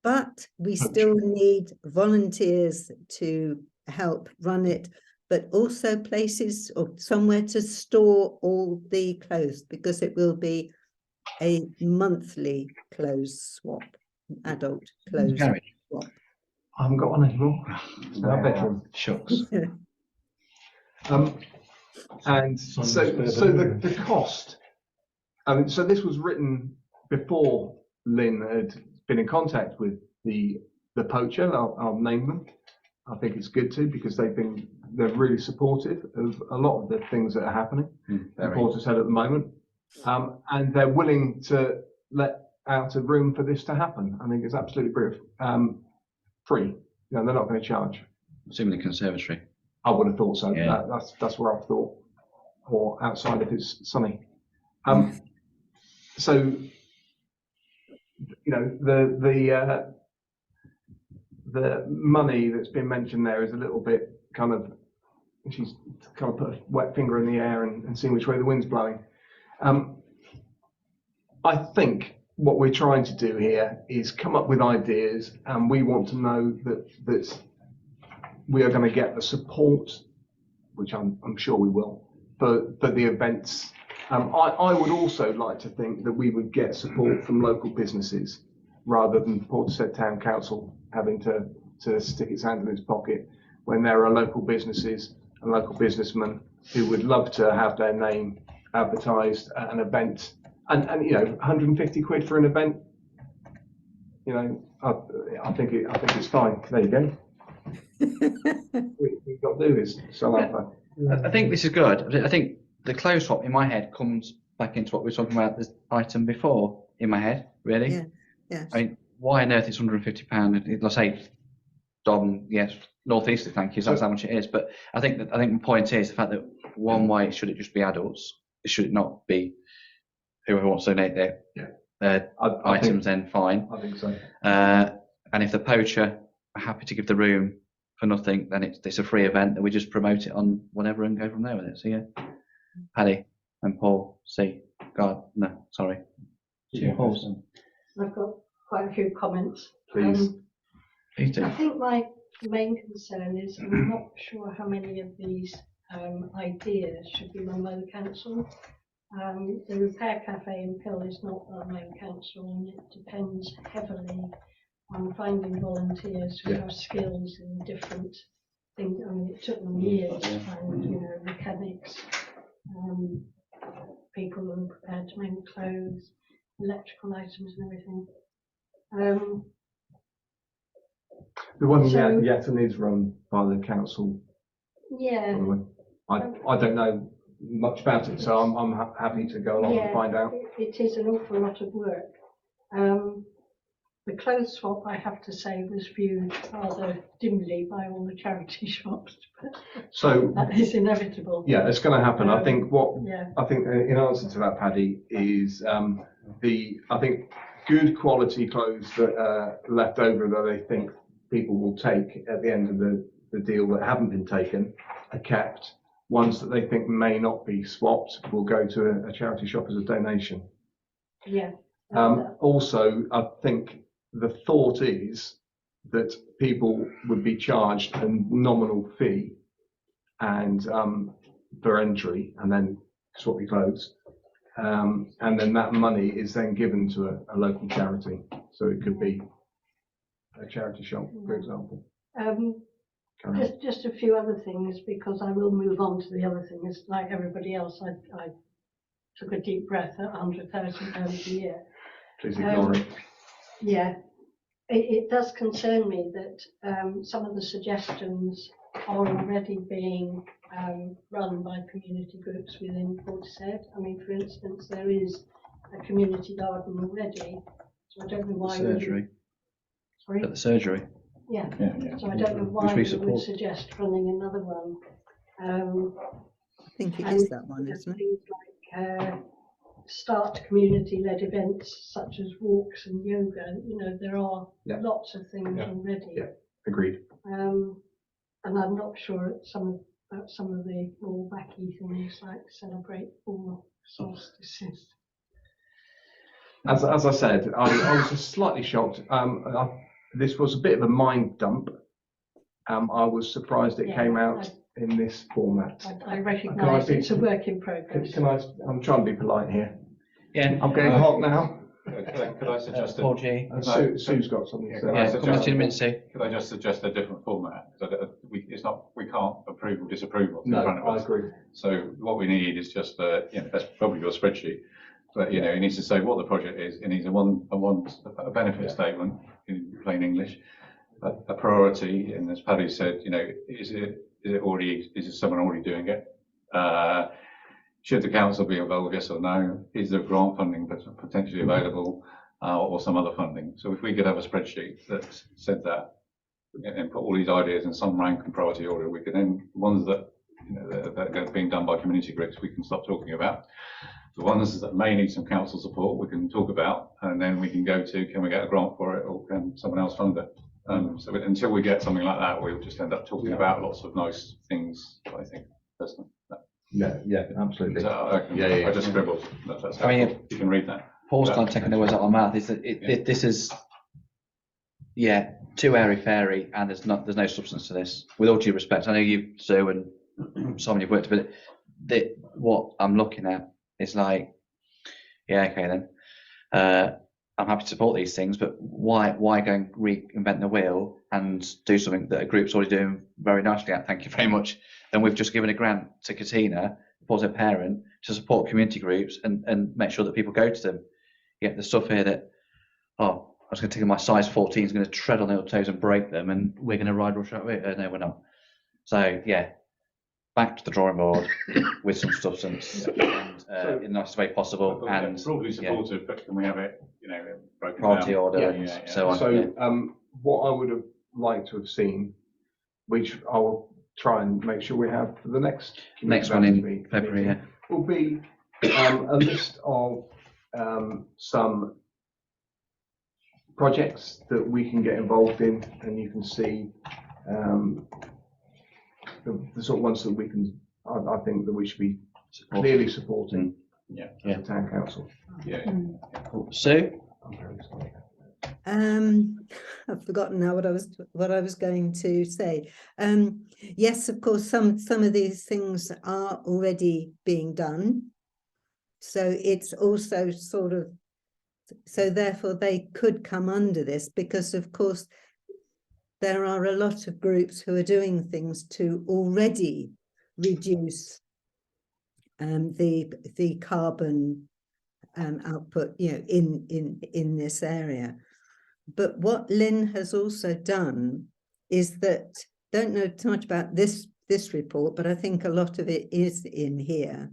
but we still need volunteers to help run it, but also places or somewhere to store all the clothes, because it will be a monthly clothes swap, adult clothes swap.
I haven't got one anymore. It's our bedroom.
Shucks.
And so the cost. So this was written before Lynn had been in contact with the poacher. I'll name them. I think it's good to, because they're really supportive of a lot of the things that are happening in Portishead at the moment, and they're willing to let out a room for this to happen. I think it's absolutely brilliant. Free. They're not going to charge.
Assuming the conservatory.
I would have thought so.
Yeah.
That's where I've thought, or outside if it's sunny. So, the money that's been mentioned there is a little bit kind of, she's kind of put a wet finger in the air and seen which way the wind's blowing. I think what we're trying to do here is come up with ideas, and we want to know that we are going to get the support, which I'm sure we will, for the events. I would also like to think that we would get support from local businesses rather than Portishead Town Council having to stick its hand in its pocket when there are local businesses and local businessmen who would love to have their name advertised at an event. And you know, 150 quid for an event, you know, I think it's fine. There you go. We've got to do is sell out.
I think this is good. I think the clothes swap in my head comes back into what we were talking about this item before in my head, really.
Yeah, yes.
I mean, why on earth it's £150? Let's say, Dom, yes, northeasterly, thank you. So that's how much it is. But I think my point is the fact that one way should it just be adults? It should not be whoever wants to donate their items. Then fine.
I think so.
And if the poacher are happy to give the room for nothing, then it's a free event, and we just promote it on whatever and go from there with it. So yeah, Paddy and Paul, no, sorry.
Yeah. I've got quite a few comments.
Please.
Please do.
I think my main concern is I'm not sure how many of these ideas should be run by the council. The Repair Cafe in Pill is not our main council, and it depends heavily on finding volunteers who have skills in different things. I mean, it took them years to find, you know, mechanics, people who are prepared to make clothes, electrical items and everything.
The one Yatton is run by the council.
Yeah.
By the way. I don't know much about it, so I'm happy to go along and find out.
It is an awful lot of work. The clothes swap, I have to say, was viewed rather dimly by all the charity shops, but
so
that is inevitable.
Yeah, it's going to happen. I think
yeah.
I think in answer to that, Paddy, is I think good quality clothes that are left over that they think people will take at the end of the deal that haven't been taken are kept. Ones that they think may not be swapped will go to a charity shop as a donation.
Yeah.
Also, I think the thought is that people would be charged a nominal fee and for entry, and then swap your clothes, and then that money is then given to a local charity. So it could be a charity shop, for example.
Just a few other things, because I will move on to the other things. Like everybody else, I took a deep breath at £100,000 a year.
Please ignore it.
Yeah, it does concern me that some of the suggestions are already being run by community groups within Portishead. I mean, for instance, there is a community garden already, so I don't know why.
Surgery.
Sorry?
At the surgery.
Yeah. So I don't know why
we
you would suggest running another one.
I think it is that one, isn't it?
Things like start community-led events such as walks and yoga. You know, there are lots of things already.
Yeah, agreed.
And I'm not sure about some of the more wacky things like celebrate all solstices.
As I said, I was just slightly shocked. This was a bit of a mind dump. I was surprised it came out in this format.
I recognise it's a work in progress.
I'm trying to be polite here.
Yeah,
I'm getting hot now.
Could I suggest
Paul G.
Sue's got something to say.
Could I just suggest a different format? We can't approve or disapprove what's in front of us.
I agree.
So what we need is just that's probably your spreadsheet, but it needs to say what the project is. It needs a benefit statement in plain English, a priority, and as Paddy said, is someone already doing it? Should the council be involved, yes or no? Is there grant funding potentially available, or some other funding? So if we could have a spreadsheet that said that, and put all these ideas in some rank and priority order, we can then, the ones that that are being done by community groups, we can stop talking about. The ones that may need some council support, we can talk about, and then we can go to, can we get a grant for it, or can someone else fund it? So until we get something like that, we'll just end up talking about lots of nice things, I think, personally.
Yeah, absolutely.
I just scribbled. That's
I mean,
you can read that.
Paul's kind of taking the words out of my mouth. Is that this is, yeah, too airy-fairy, and there's no substance to this. With all due respect, I know you, Sue, and Simon, you've worked with it. What I'm looking at is like, yeah, okay then. I'm happy to support these things, but why go and reinvent the wheel and do something that a group's already doing very nicely at? Thank you very much. And we've just given a grant to Katina, as a parent, to support community groups and make sure that people go to them. Yeah, the stuff here that, I was going to take my size 14 is going to tread on their toes and break them, and we're going to ride rush out of it. No, we're not. So yeah, back to the drawing board with some substance and in the nicest way possible. And
broadly supportive, but can we have it, broken
priority
down?
order and so on.
So what I would have liked to have seen, which I will try and make sure we have for the next
one in February,
meeting, will be a list of some projects that we can get involved in, and you can see the sort of ones that we can. I think that we should be clearly supporting.
Yeah,
the town council.
Yeah.
Sue?
I'm very sorry.
I've forgotten now what I was going to say. Yes, of course, some of these things are already being done. So it's also sort of, so therefore they could come under this, because of course there are a lot of groups who are doing things to already reduce the carbon output, in this area. But what Lynn has also done is that, don't know too much about this report, but I think a lot of it is in here.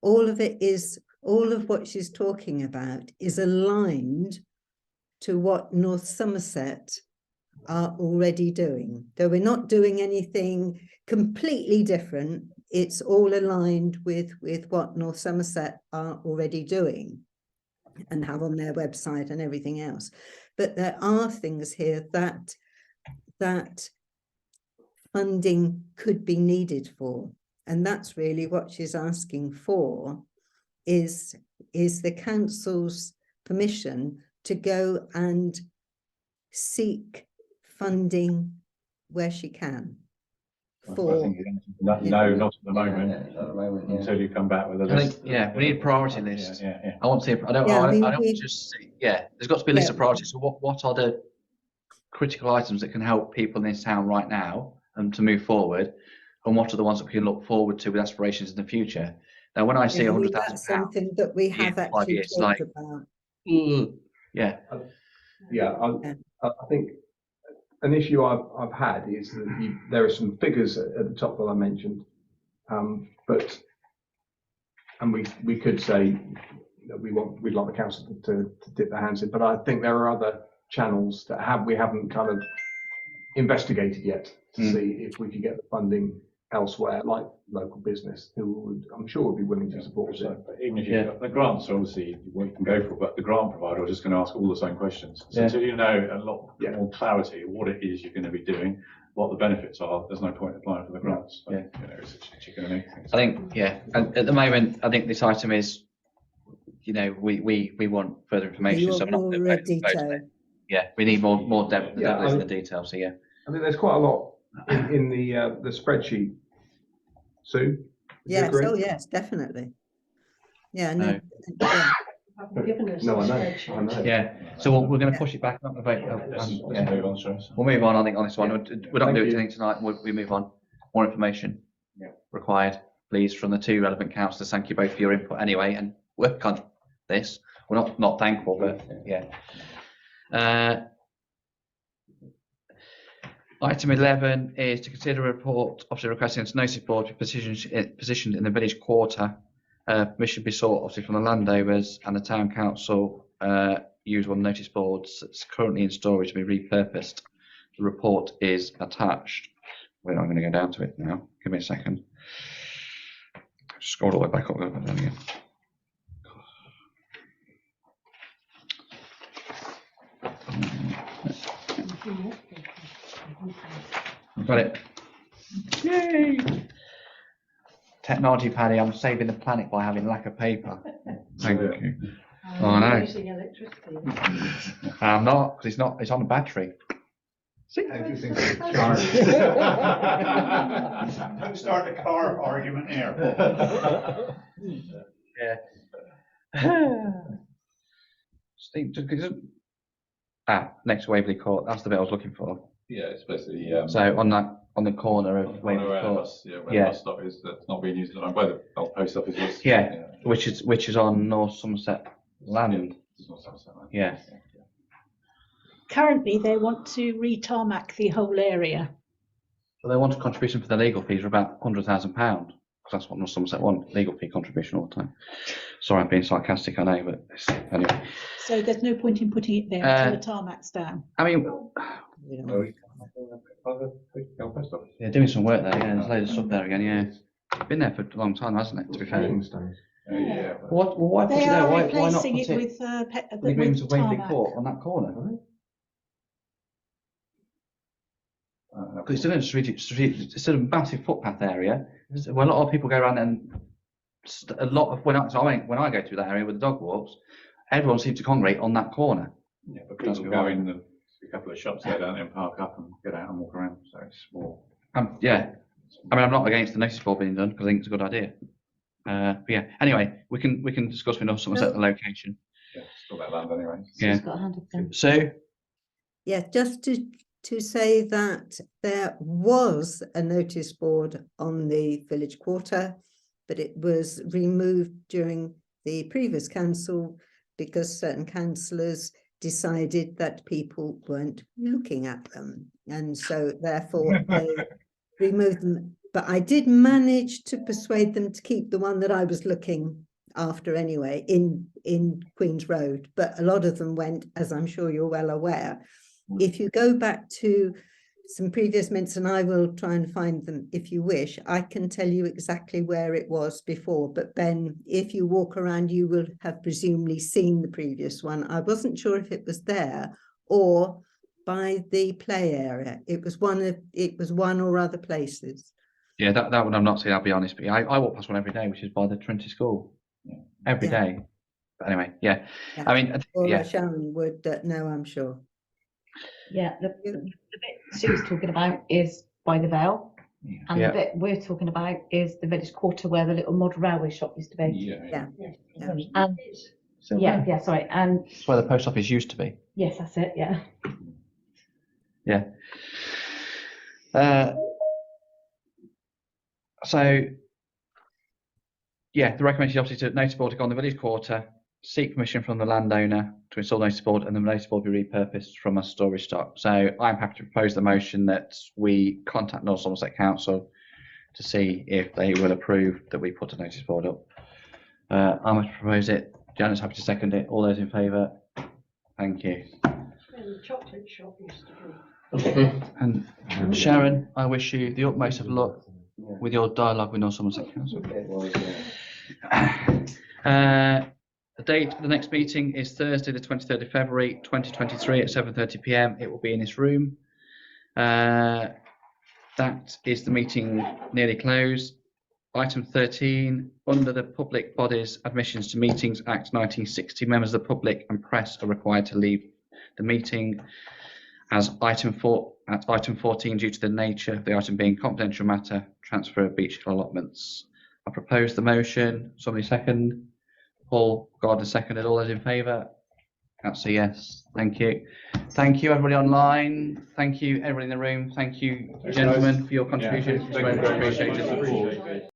All of what she's talking about is aligned to what North Somerset are already doing. Though we're not doing anything completely different, it's all aligned with what North Somerset are already doing and have on their website and everything else. But there are things here that funding could be needed for. And that's really what she's asking for, is the council's permission to go and seek funding where she can.
I think no, not at the moment. Until you come back with a list.
We need a priority list.
Yeah.
I want to see. I don't just see. Yeah, there's got to be a list of priorities. So what are the critical items that can help people in this town right now and to move forward, and what are the ones that we can look forward to with aspirations in the future? Now, when I see £100,000,
that's something that we have actually talked about.
I think an issue I've had is that there are some figures at the top that I mentioned, but we could say that we'd like the council to dip their hands in, but I think there are other channels that we haven't kind of investigated yet to see if we could get the funding elsewhere, like local business, who I'm sure would be willing to support it.
But even if the grants, obviously you can go for, but the grant provider are just going to ask all the same questions. So until you know a lot more clarity of what it is you're going to be doing, what the benefits are, there's no point applying for the grants. But, it's a chicken and egg thing.
I think, and at the moment, I think this item is, we want further information. So
more detail.
Yeah, we need more depth in the details. So
I think there's quite a lot in the spreadsheet. Sue?
Yes, yes, definitely. Yeah, no.
No, I know.
Yeah, so we're going to push it back. Not
Let's move on, Trace.
We'll move on, I think, on this one. We're not doing anything tonight. We move on. More information required, please, from the two relevant councillors. Thank you both for your input anyway, and work on this. We're not thankful, but Item 11 is to consider a report, obviously requesting a notice board to be positioned in the village quarter. Permission be sought, obviously, from the landowners and the town council. Use one notice boards that's currently in storage to be repurposed. The report is attached. We're not going to go down to it now. Give me a second. Scroll all the way back up. Down again. Got it. Yay! Technology, Paddy. I'm saving the planet by having lack of paper. Thank you. Oh, I know.
Using electricity.
I'm not, because it's on a battery.
Don't start a car argument here.
Steve, next to Waverley Court. That's the bit I was looking for.
Yeah, it's basically.
So on the corner of Waverley
where
Court.
the bus stop is, that's not being used, where the old post office is.
Yeah, which is on North Somerset land.
It's not Somerset land.
Yeah.
Currently, they want to re-tarmac the whole area.
So they want a contribution for the legal fees of about £100,000, because that's what North Somerset want, legal fee contribution all the time. Sorry, I'm being sarcastic, I know, but anyway.
So there's no point in putting it there until the tarmac's down.
I mean, yeah, doing some work there, yeah, there's loads of stuff there again, yeah. Been there for a long time, hasn't it, to be fair?
Yeah.
Why put it
They
there?
are
Why not
replacing
put
it with
leave room to Waverley
tarmac.
Court on that corner? Because it's still a massive footpath area. Where a lot of people go around, and a lot of when I go through that area with the dog walks, everyone seems to congregate on that corner.
Yeah, but people go in a couple of shops there, don't they, and park up and get out and walk around. So it's more.
Yeah, I mean, I'm not against the notice board being done because I think it's a good idea. But yeah, anyway, we can discuss with North Somerset the location.
Yeah, still that land anyway.
Yeah.
She's got a hand up there.
So
Yeah, just to say that there was a notice board on the village quarter, but it was removed during the previous council because certain councillors decided that people weren't looking at them. And so therefore they removed them. But I did manage to persuade them to keep the one that I was looking after anyway in Queen's Road. But a lot of them went, as I'm sure you're well aware. If you go back to some previous minutes, and I will try and find them if you wish, I can tell you exactly where it was before. But Ben, if you walk around, you will have presumably seen the previous one. I wasn't sure if it was there or by the play area. It was one or other places.
yeah, that one I've not seen, I'll be honest, but I walk past one every day, which is by the Trinity School. Every day. But anyway, yeah. I mean,
Or Sharon would know, I'm sure.
Yeah, the bit Sue's talking about is by the Vale, and the bit we're talking about is the village quarter where the little model railway shop used to be.
Yeah.
And sorry, and
it's where the post office used to be.
yes, that's it. Yeah.
Yeah. So, yeah, the recommendation is obviously to notice board to go on the village quarter, seek permission from the landowner to install notice board, and the notice board be repurposed from a storage stock. So I'm happy to propose the motion that we contact North Somerset Council to see if they will approve that we put a notice board up. I'm happy to propose it. Janet's happy to second it. All those in favour? Thank you.
Where the chocolate shop used to be.
And Sharon, I wish you the utmost of luck with your dialogue with North Somerset Council. The date for the next meeting is Thursday, the 23rd of February, 2023 at 7:30 p.m. It will be in this room. That is the meeting nearly closed. Item 13, under the Public Bodies Admissions to Meetings Act 1960, members of the public and press are required to leave the meeting. As item 14, due to the nature of the item being confidential matter, transfer of beach allotments. I propose the motion. Somebody second. Paul Gardner seconded. All those in favour? That's a yes. Thank you. Thank you, everybody online. Thank you, everybody in the room. Thank you, gentlemen, for your contribution. It's very much appreciated.